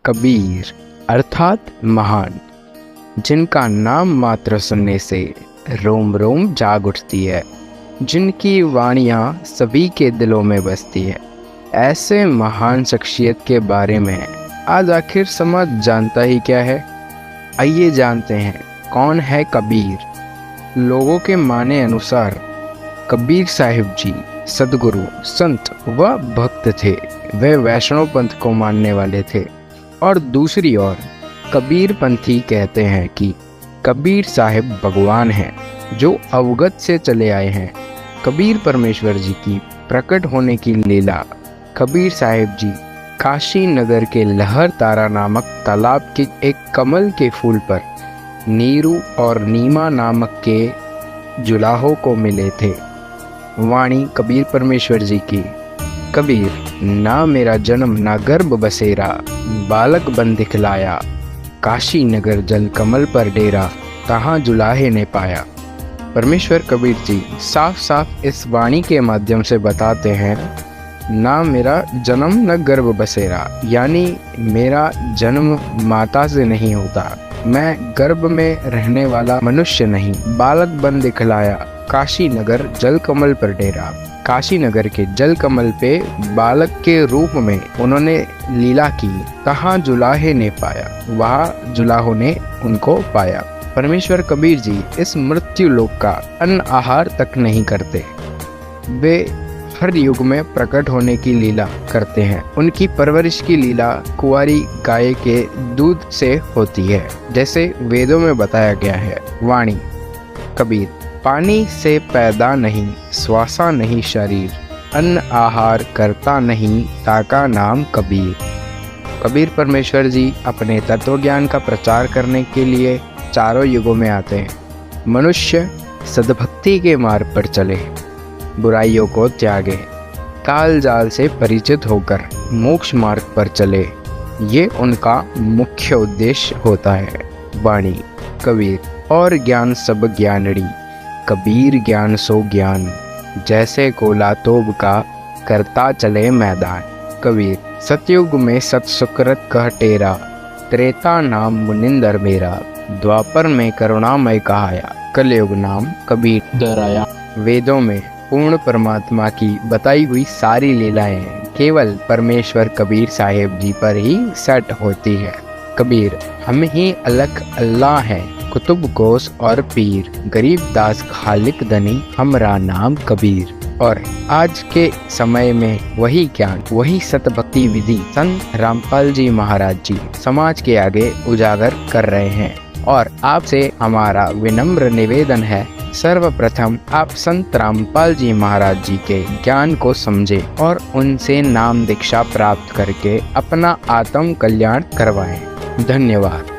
कबीर अर्थात महान, जिनका नाम मात्र सुनने से रोम रोम जाग उठती है, जिनकी वाणियाँ सभी के दिलों में बसती है। ऐसे महान शख्सियत के बारे में आज आखिर समाज जानता ही क्या है। आइए जानते हैं कौन है कबीर। लोगों के माने अनुसार कबीर साहिब जी सद्गुरु, संत व भक्त थे। वे वैष्णव पंथ को मानने वाले थे और दूसरी ओर कबीर पंथी कहते हैं कि कबीर साहिब भगवान हैं जो अवगत से चले आए हैं। कबीर परमेश्वर जी की प्रकट होने की लीला कबीर साहिब जी काशी नगर के लहर तारा नामक तालाब के एक कमल के फूल पर नीरू और नीमा नामक के जुलाहों को मिले थे। वाणी कबीर परमेश्वर जी की। कबीर ना मेरा जन्म ना गर्भ बसेरा, बालक बन दिखलाया, काशी नगर जल कमल पर डेरा, तहाँ जुलाहे ने पाया। परमेश्वर कबीर जी साफ साफ इस वाणी के माध्यम से बताते हैं, ना मेरा जन्म न गर्भ बसेरा, यानी मेरा जन्म माता से नहीं होता, मैं गर्भ में रहने वाला मनुष्य नहीं। बालक बन दिखलाया, काशी नगर जल कमल पर डेरा। काशी नगर के जल कमल पे बालक के रूप में उन्होंने लीला की, तहाँ जुलाहे ने पाया, वहाँ जुलाहों ने उनको पाया। परमेश्वर कबीर जी इस मृत्यु लोक का अन्न आहार तक नहीं करते। वे हर युग में प्रकट होने की लीला करते हैं। उनकी परवरिश की लीला कुंवारी गाय के दूध से होती है, जैसे वेदों में बताया गया है। वाणी कबीर पानी से पैदा नहीं, श्वासा नहीं शरीर, अन्न आहार करता नहीं, ताका नाम कबीर। कबीर परमेश्वर जी अपने तत्व ज्ञान का प्रचार करने के लिए चारों युगों में आते हैं। मनुष्य सद्भक्ति के मार्ग पर चले, बुराइयों को त्यागे, काल जाल से परिचित होकर मोक्ष मार्ग पर चले, ये उनका मुख्य उद्देश्य होता है। वाणी कबीर और ज्ञान सब ज्ञानड़ी, कबीर ज्ञान सो ज्ञान, जैसे कोला तोब का करता चले मैदान। कबीर सतयुग में सत सुकृत कह टेरा, त्रेता नाम मुनिंदर मेरा, द्वापर में करुणामय कहाया, कलयुग नाम कबीर दराया। वेदों में पूर्ण परमात्मा की बताई हुई सारी लीलाएं केवल परमेश्वर कबीर साहिब जी पर ही सेट होती है। कबीर हम ही अलग अल्लाह है, कुतुब गोस और पीर, गरीब दास खालिक दनी, हमरा नाम कबीर। और आज के समय में वही ज्ञान, वही सतभक्ति विधि संत रामपाल जी महाराज जी समाज के आगे उजागर कर रहे हैं। और आपसे हमारा विनम्र निवेदन है, सर्वप्रथम आप संत रामपाल जी महाराज जी के ज्ञान को समझें और उनसे नाम दीक्षा प्राप्त करके अपना आत्म कल्याण करवाएं। धन्यवाद।